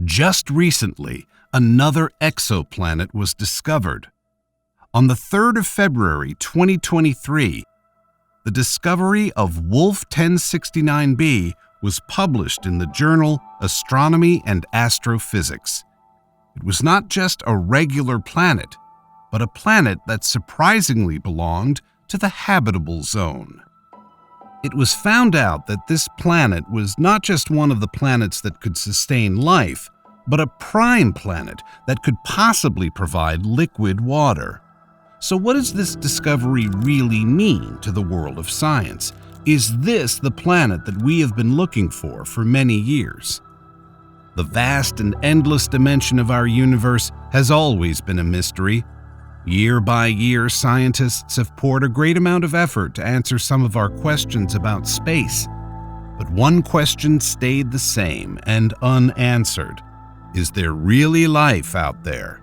Just recently, another exoplanet was discovered. On the 3rd of February 2023, the discovery of Wolf 1069b was published in the journal Astronomy and Astrophysics. It was not just a regular planet, but a planet that surprisingly belonged to the habitable zone. It was found out that this planet was not just one of the planets that could sustain life, but a prime planet that could possibly provide liquid water. So what does this discovery really mean to the world of science? Is this the planet that we have been looking for many years? The vast and endless dimension of our universe has always been a mystery. Year by year, scientists have poured a great amount of effort to answer some of our questions about space. But one question stayed the same and unanswered. Is there really life out there?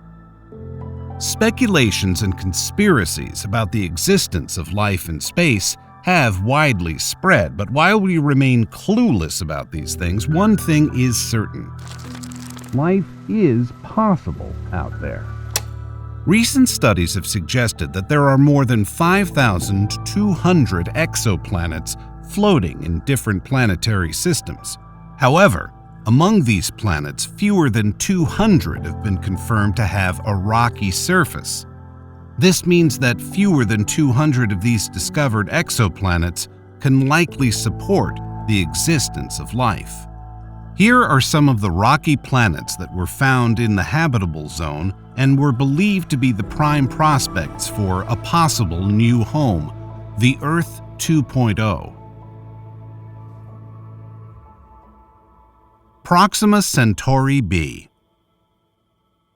Speculations and conspiracies about the existence of life in space have widely spread, but while we remain clueless about these things, one thing is certain. Life is possible out there. Recent studies have suggested that there are more than 5,200 exoplanets floating in different planetary systems. However, among these planets, fewer than 200 have been confirmed to have a rocky surface. This means that fewer than 200 of these discovered exoplanets can likely support the existence of life. Here are some of the rocky planets that were found in the habitable zone and were believed to be the prime prospects for a possible new home, the Earth 2.0. Proxima Centauri b.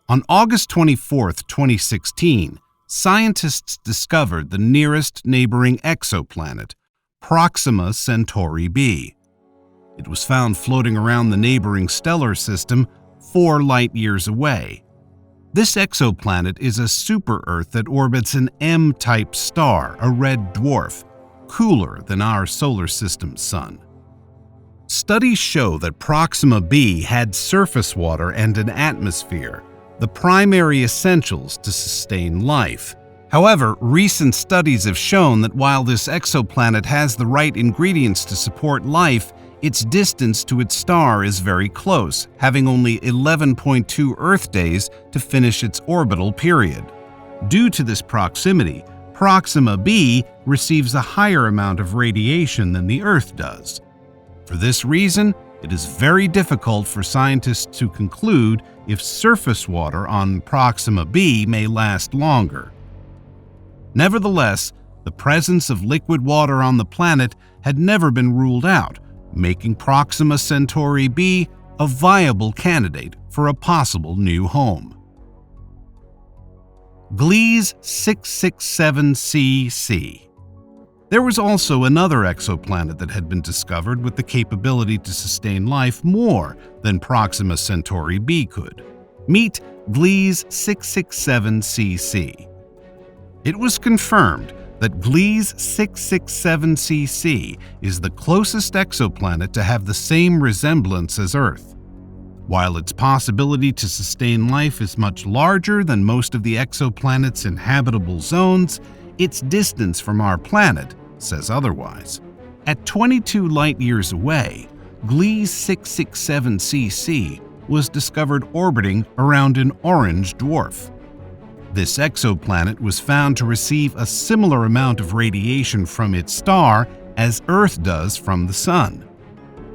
On August 24, 2016, scientists discovered the nearest neighboring exoplanet, Proxima Centauri b. It was found floating around the neighboring stellar system 4 light-years away. This exoplanet is a super-Earth that orbits an M-type star, a red dwarf, cooler than our solar system's sun. Studies show that Proxima b had surface water and an atmosphere, the primary essentials to sustain life. However, recent studies have shown that while this exoplanet has the right ingredients to support life, its distance to its star is very close, having only 11.2 Earth days to finish its orbital period. Due to this proximity, Proxima b receives a higher amount of radiation than the Earth does. For this reason, it is very difficult for scientists to conclude if surface water on Proxima b may last longer. Nevertheless, the presence of liquid water on the planet had never been ruled out, making Proxima Centauri b a viable candidate for a possible new home. Gliese 667cc. There was also another exoplanet that had been discovered with the capability to sustain life more than Proxima Centauri b could. Meet Gliese 667cc. It was confirmed that Gliese 667cc is the closest exoplanet to have the same resemblance as Earth. While its possibility to sustain life is much larger than most of the exoplanets in habitable zones, its distance from our planet says otherwise. At 22 light-years away, Gliese 667cc was discovered orbiting around an orange dwarf. This exoplanet was found to receive a similar amount of radiation from its star as Earth does from the Sun.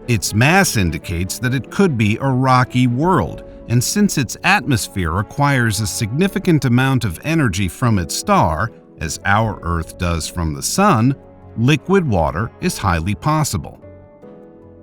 Its mass indicates that it could be a rocky world, and since its atmosphere requires a significant amount of energy from its star, as our Earth does from the Sun, liquid water is highly possible.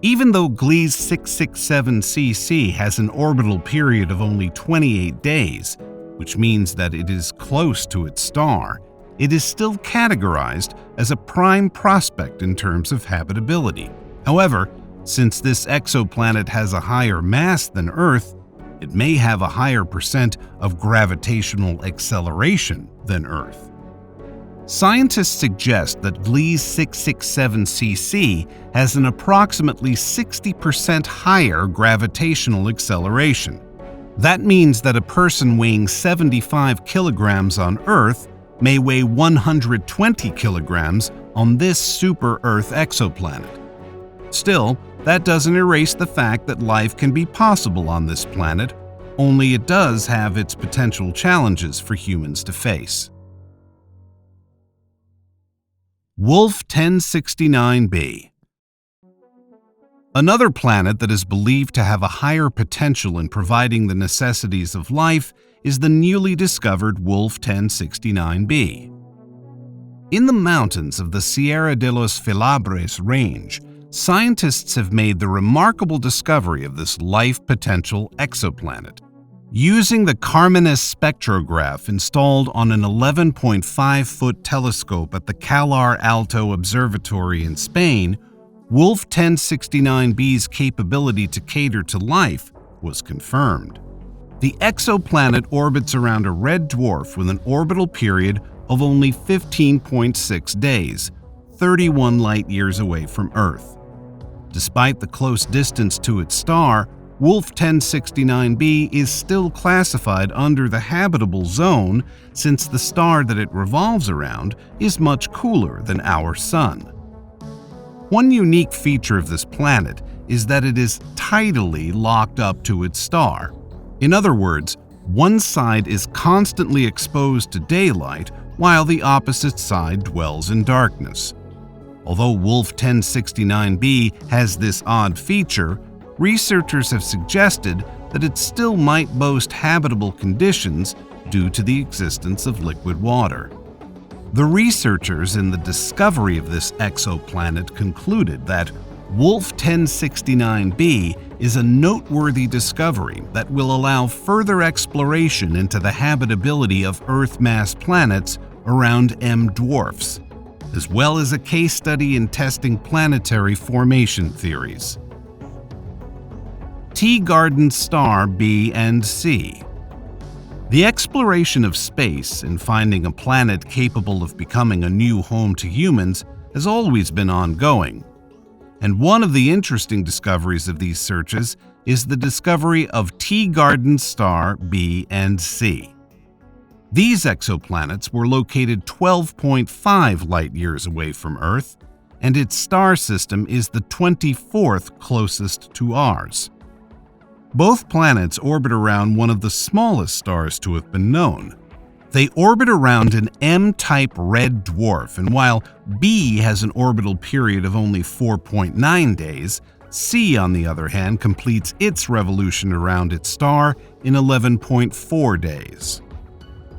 Even though Gliese 667cc has an orbital period of only 28 days, which means that it is close to its star, it is still categorized as a prime prospect in terms of habitability. However, since this exoplanet has a higher mass than Earth, it may have a higher percent of gravitational acceleration than Earth. Scientists suggest that Gliese 667cc has an approximately 60% higher gravitational acceleration. That means that a person weighing 75 kilograms on Earth may weigh 120 kilograms on this super-Earth exoplanet. Still, that doesn't erase the fact that life can be possible on this planet, only it does have its potential challenges for humans to face. Wolf 1069b. Another planet that is believed to have a higher potential in providing the necessities of life is the newly discovered Wolf 1069b. In the mountains of the Sierra de los Filabres range, scientists have made the remarkable discovery of this life-potential exoplanet. Using the Carmenes spectrograph installed on an 11.5-foot telescope at the Calar Alto Observatory in Spain, Wolf 1069b's capability to cater to life was confirmed. The exoplanet orbits around a red dwarf with an orbital period of only 15.6 days, 31 light-years away from Earth. Despite the close distance to its star, Wolf 1069b is still classified under the habitable zone since the star that it revolves around is much cooler than our Sun. One unique feature of this planet is that it is tidally locked up to its star. In other words, one side is constantly exposed to daylight while the opposite side dwells in darkness. Although Wolf 1069b has this odd feature, researchers have suggested that it still might boast habitable conditions due to the existence of liquid water. The researchers in the discovery of this exoplanet concluded that Wolf 1069b is a noteworthy discovery that will allow further exploration into the habitability of Earth-mass planets around M dwarfs, as well as a case study in testing planetary formation theories. Teegarden star B and C. The exploration of space and finding a planet capable of becoming a new home to humans has always been ongoing. And one of the interesting discoveries of these searches is the discovery of Teegarden star B and C. These exoplanets were located 12.5 light-years away from Earth, and its star system is the 24th closest to ours. Both planets orbit around one of the smallest stars to have been known. They orbit around an M-type red dwarf, and while B has an orbital period of only 4.9 days, C, on the other hand, completes its revolution around its star in 11.4 days.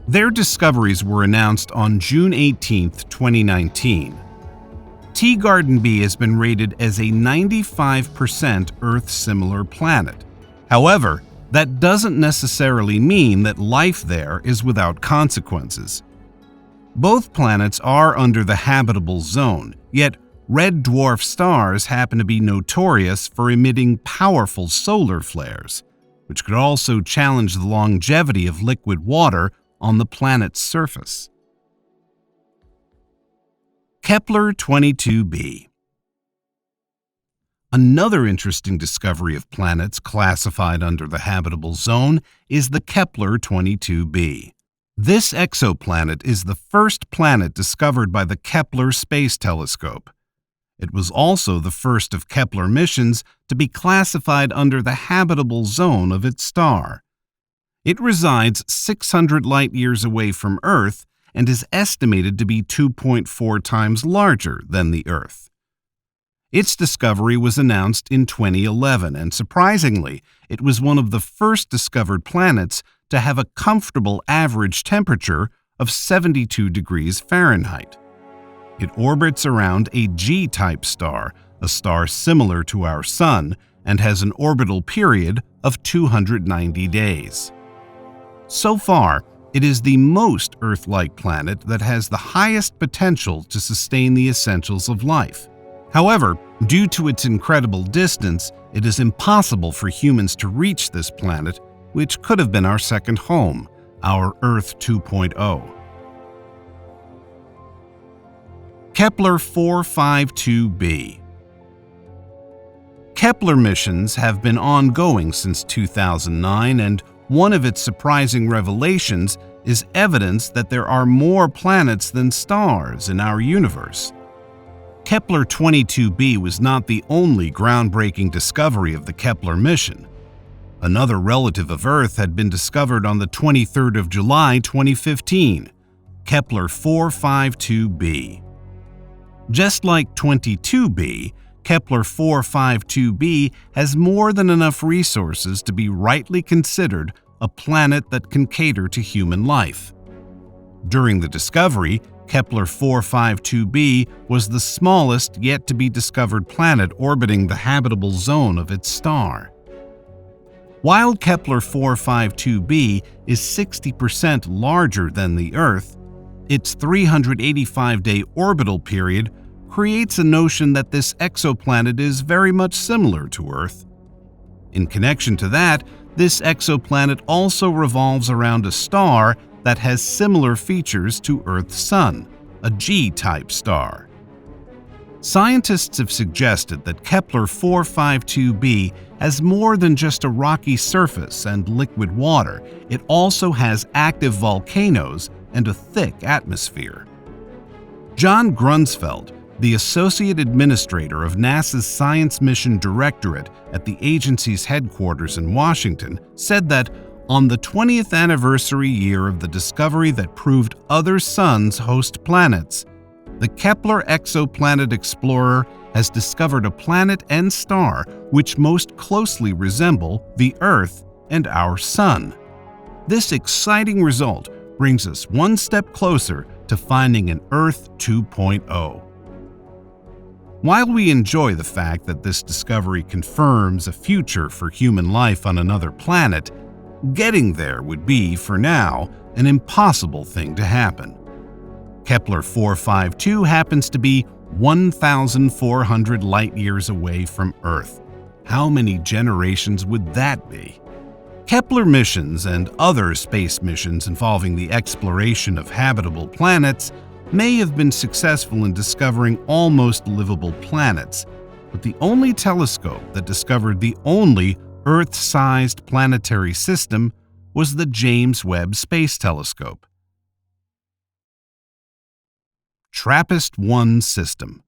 Their discoveries were announced on June 18, 2019. Teegarden B has been rated as a 95% Earth-similar planet. However, that doesn't necessarily mean that life there is without consequences. Both planets are under the habitable zone, yet red dwarf stars happen to be notorious for emitting powerful solar flares, which could also challenge the longevity of liquid water on the planet's surface. Kepler 22b. Another interesting discovery of planets classified under the habitable zone is the Kepler 22b. This exoplanet is the first planet discovered by the Kepler Space Telescope. It was also the first of Kepler missions to be classified under the habitable zone of its star. It resides 600 light-years away from Earth and is estimated to be 2.4 times larger than the Earth. Its discovery was announced in 2011, and surprisingly, it was one of the first discovered planets to have a comfortable average temperature of 72 degrees Fahrenheit. It orbits around a G-type star, a star similar to our Sun, and has an orbital period of 290 days. So far, it is the most Earth-like planet that has the highest potential to sustain the essentials of life. However, due to its incredible distance, it is impossible for humans to reach this planet, which could have been our second home, our Earth 2.0. Kepler 452b. Kepler missions have been ongoing since 2009, and one of its surprising revelations is evidence that there are more planets than stars in our universe. Kepler 22b was not the only groundbreaking discovery of the Kepler mission. Another relative of Earth had been discovered on the 23rd of July 2015, Kepler 452b. Just like 22b, Kepler 452b has more than enough resources to be rightly considered a planet that can cater to human life. During the discovery, Kepler 452b was the smallest yet to be discovered planet orbiting the habitable zone of its star. While Kepler 452b is 60% larger than the Earth, its 385-day orbital period creates a notion that this exoplanet is very much similar to Earth. In connection to that, this exoplanet also revolves around a star that has similar features to Earth's Sun, a G-type star. Scientists have suggested that Kepler 452b has more than just a rocky surface and liquid water. It also has active volcanoes and a thick atmosphere. John Grunsfeld, the Associate Administrator of NASA's Science Mission Directorate at the agency's headquarters in Washington, said that on the 20th anniversary year of the discovery that proved other suns host planets, the Kepler Exoplanet Explorer has discovered a planet and star which most closely resemble the Earth and our Sun. This exciting result brings us one step closer to finding an Earth 2.0. While we enjoy the fact that this discovery confirms a future for human life on another planet, getting there would be, for now, an impossible thing to happen. Kepler 452 happens to be 1,400 light-years away from Earth. How many generations would that be? Kepler missions and other space missions involving the exploration of habitable planets may have been successful in discovering almost livable planets, but the only telescope that discovered the only Earth-sized planetary system was the James Webb Space Telescope. Trappist-1 System.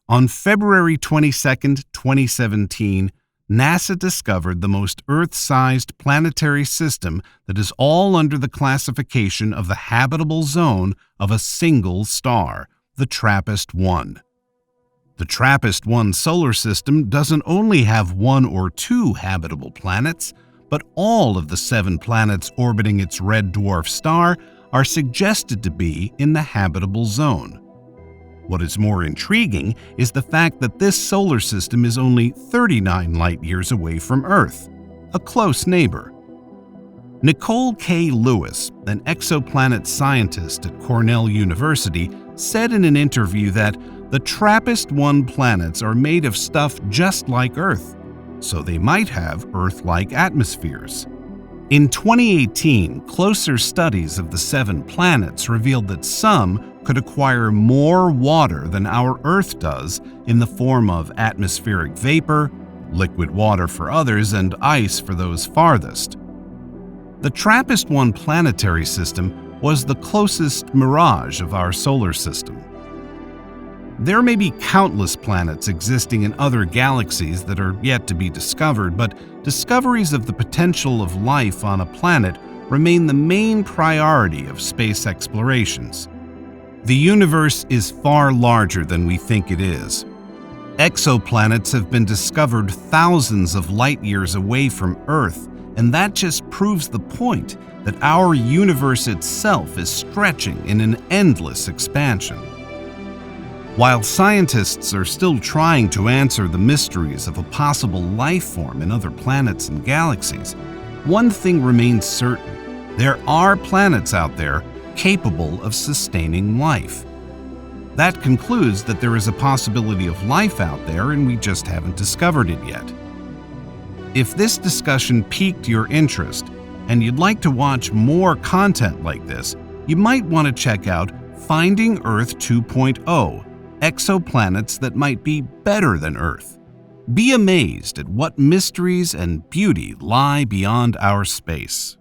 On February 22, 2017, NASA discovered the most Earth-sized planetary system that is all under the classification of the habitable zone of a single star, the Trappist-1. The Trappist-1 solar system doesn't only have one or two habitable planets, but all of the 7 planets orbiting its red dwarf star are suggested to be in the habitable zone. What is more intriguing is the fact that this solar system is only 39 light-years away from Earth, a close neighbor. Nicole K. Lewis, an exoplanet scientist at Cornell University, said in an interview that the Trappist-1 planets are made of stuff just like Earth, so they might have Earth-like atmospheres. In 2018, closer studies of the 7 planets revealed that some could acquire more water than our Earth does in the form of atmospheric vapor, liquid water for others, and ice for those farthest. The Trappist-1 planetary system was the closest mirage of our solar system. There may be countless planets existing in other galaxies that are yet to be discovered, but discoveries of the potential of life on a planet remain the main priority of space explorations. The universe is far larger than we think it is. Exoplanets have been discovered thousands of light-years away from Earth, and that just proves the point that our universe itself is stretching in an endless expansion. While scientists are still trying to answer the mysteries of a possible life form in other planets and galaxies, one thing remains certain: there are planets out there capable of sustaining life. That concludes that there is a possibility of life out there and we just haven't discovered it yet. If this discussion piqued your interest and you'd like to watch more content like this, you might want to check out Finding Earth 2.0, exoplanets that might be better than Earth. Be amazed at what mysteries and beauty lie beyond our space.